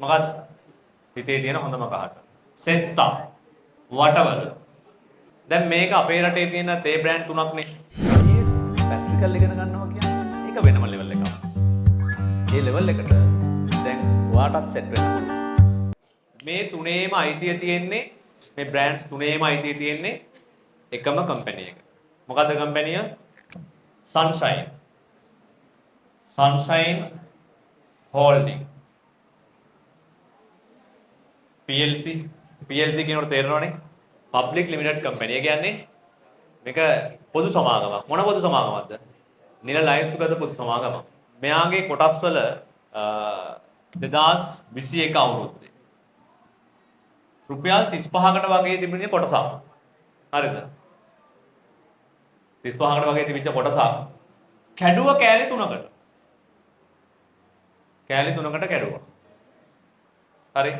මොකද්ද? හිතේ තියෙන හොඳම කහට. සෙස්තා වටවල. දැන් මේක අපේ රටේ තියෙන තේ බ්‍රෑන්ඩ් තුනක්නේ. ES පැට්‍රිකල් ඉගෙන ගන්නවා කියන්නේ ඒක වෙනම ලෙවල් එකක්. ඒ ලෙවල් එකට දැන් ඔයාටත් සෙට් වෙන්න පුළුවන්. මේ තුනේම අයිතිය තියෙන්නේ මේ බ්‍රෑන්ඩ්ස් තුනේම අයිතිය තියෙන්නේ එකම කම්පැනි එක. මොකද්ද කම්පැනිය? Sunshine. Sunshine Holding. PLC කියනකොට තේරෙනවනේ. Public Limited Company. ඒ කියන්නේ මේක පොදු සමාගමක්. මොන පොදු සමාගමක්ද? නිල ලයින්ස් තුකද පොදු සමාගමක්. මෙයාගේ කොටස් වල 2021 අවුරුද්දේ රුපියල් 35කට වගේ තිබුණේ කොටසක්. හරිද? 35කට වගේ තිබිච්ච කොටසක් කැඩුව කෑලි 3කට. කෑලි 3කට කැඩුවා. හරි.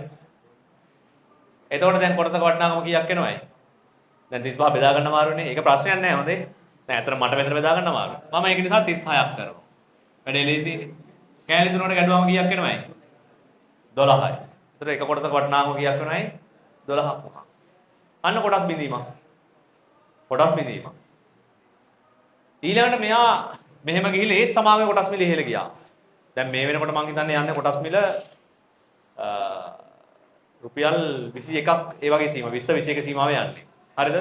එතකොට දැන් කොටසක වටිනාකම කීයක් එනවයි? දැන් 35 බෙදා ගන්න අමාරුනේ. ඒක ප්‍රශ්නයක් නෑ හොඳේ. දැන් අතන මට මෙතන බෙදා ගන්න අමාරුයි. මම ඒක නිසා 36ක් කරනවා. වැඩේ ලේසියි. කෑලි 3කට කැඩුවම කීයක් එනවයි? 12යි. ඒතර එක කොටසක වටිනාකම කීයක් වෙනවයි? 12ක් වුණා. අන්න කොටස් බිඳීමක්. කොටස් බිඳීමක්. ඊළඟට මෙයා මෙහෙම ගිහිල්ලා ඒත් සමාගමේ කොටස් මිල ඉහළ ගියා. දැන් මේ වෙනකොට මං හිතන්නේ යන්නේ කොටස් මිල රුපියල් 21ක් ඒ වගේ සීමා 20 21 සීමාවේ යන්නේ. හරිද?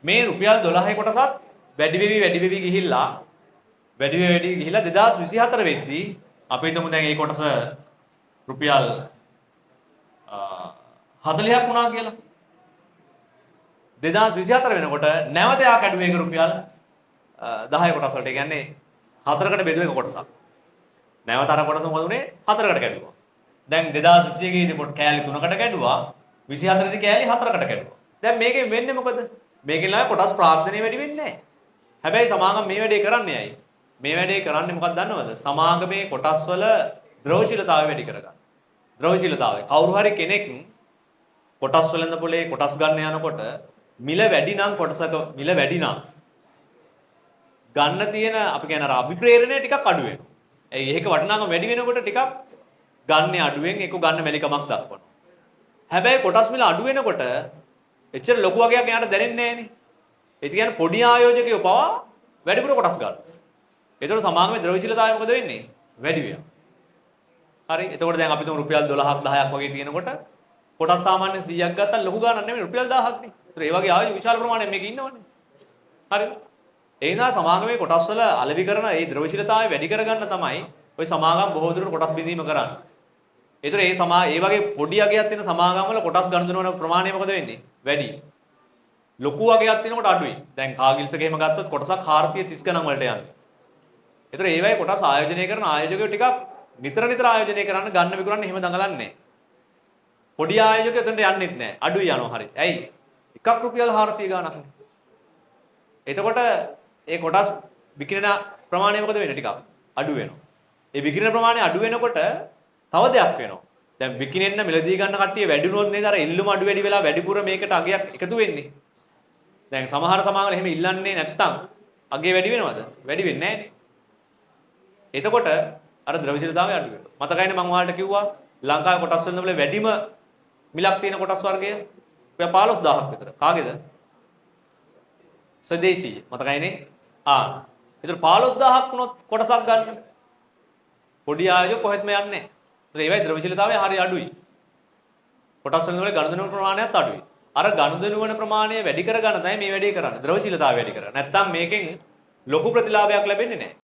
මේ රුපියල් 12 කොටසත් වැඩි වෙවි ගිහිල්ලා 2024 වෙද්දී අපි හිතමු දැන් මේ කොටස රුපියල් 40ක් වුණා කියලා. 2024 වෙනකොට නැවත යා කැඩුවේ ඒක රුපියල් 10 කොටස් වලට. ඒ කියන්නේ 4කට බෙදුව එක කොටසක්. නැවත අර කොටස මොකද උනේ? 4කට කැඩුවා. දැන් 2021 දී පොඩ් කෑලි 3කට කැඩුවා. 24 දී කෑලි 4කට කැඩුවා. දැන් මේකෙන් වෙන්නේ මොකද? මේකෙන් ලා කොටස් ප්‍රාග්ධනය වැඩි වෙන්නේ නැහැ. හැබැයි සමාගම මේ වැඩේ කරන්නේ ඇයි? මේ වැඩේ කරන්නේ මොකක්ද දන්නවද? සමාගමේ කොටස් වල ද්‍රවශීලතාවය වැඩි කරගන්න. ද්‍රවශීලතාවය. කවුරු හරි කෙනෙක් කොටස් වෙළඳ පොලේ කොටස් ගන්න යනකොට මිල වැඩි නම් කොටසක මිල වැඩි නම් ගන්න තියෙන අපි කියන අර අභිප්‍රේරණය ටිකක් අඩු වෙනවා. ඒක වටිනාකම වැඩි වෙනකොට ටිකක් ගන්න අඩුවෙන් ඒක ගන්න මැලිකමක් දක්වනවා. හැබැයි කොටස් මිල අඩු වෙනකොට එච්චර ලොකු වගයක් යාට දැනෙන්නේ නැහනේ. ඒ කියන්නේ පොඩි ආයෝජකයෝ පවා වැඩිපුර කොටස් ගන්නවා. ඒතකොට සමාගමේ ද්‍රවශීලතාවය මොකද වෙන්නේ? වැඩි වෙනවා. හරි. එතකොට දැන් අපි තුමු රුපියල් 12ක් 10ක් වගේ තියෙනකොට කොටස් සාමාන්‍යයෙන් 100ක් ගත්තා ලොකු ගාණක් නෙමෙයි රුපියල් 1000ක් නේ. ඒතර ඒ වගේ ආයෝජක විශාල ප්‍රමාණයක් මේක ඉන්නවනේ. හරිද? ඒ නිසා සමාගමේ කොටස් වල අලෙවි කරන ඒ ද්‍රවශීලතාවය වැඩි කරගන්න තමයි ওই සමාගම් බොහෝ දුරට කොටස් බෙදීම කරන්නේ. ඒතර ඒ වගේ පොඩි අගයක් තියෙන සමාගම් වල කොටස් ගණන් දෙනවන ප්‍රමාණය මොකද වෙන්නේ? වැඩි. ලොකු අගයක් තියෙනකොට අඩුයි. දැන් කාගිල්ස් එකේම ගත්තොත් කොටසක් 430 ගණන් වලට යන්නේ. ඒතර ඒ වගේ කොටස් ආයෝජනය කරන ආයෝජකයෝ ටිකක් නිතර ආයෝජනය කරන්න ගන්න විකුණන්න එහෙම දඟලන්නේ නැහැ. පොඩි ආයෝජකයෝ එතනට යන්නෙත් නැහැ. අඩුයි යනවා හරිය. ඇයි? එකක් රුපියල් 400 ගාණක් නේ. එතකොට ඒ කොටස් විකිරණ ප්‍රමාණය මොකද වෙන්නේ? ටිකක් අඩු වෙනවා. ඒ විකිරණ ප්‍රමාණය අඩු වෙනකොට තව දෙයක් වෙනවා. දැන් විකිනෙන්න මිලදී ගන්න කට්ටිය වැඩි වුණොත් නේද අර ඉල්ලුම අඩු වැඩි වෙලා වැඩිපුර මේකට අගයක් එකතු වෙන්නේ. දැන් සමහර සමාගම් එහෙම ඉල්ලන්නේ නැත්තම් අගේ වැඩි වෙනවද? වැඩි වෙන්නේ නැහැනේ. එතකොට අර ද්‍රවශීලතාවය අඩු වෙනවා. මතකයිනේ මම ඔයාලට කිව්වා ලංකාවේ කොටස් වල වැඩිම මිලක් තියෙන කොටස් වර්ගය 15000ක් විතර. කාගේද? ස්වදේශීය. මතකයිනේ? ඒතර 15000ක් වුණොත් කොටසක් ගන්න. පොඩි ආයෝජක කොහෙත්ම යන්නේ නැහැ. ඒතර ඒවයි ද්‍රවශීලතාවය හරිය අඩුයි. කොටස් වල ගනුදෙනු ප්‍රමාණයත් අඩුයි. අර ගනුදෙනු වන ප්‍රමාණය වැඩි කරගන්න තමයි මේ වැඩේ කරන්නේ. ද්‍රවශීලතාවය වැඩි කරගන්න. නැත්තම් මේකෙන් ලොකු ප්‍රතිලාභයක් ලැබෙන්නේ නැහැ.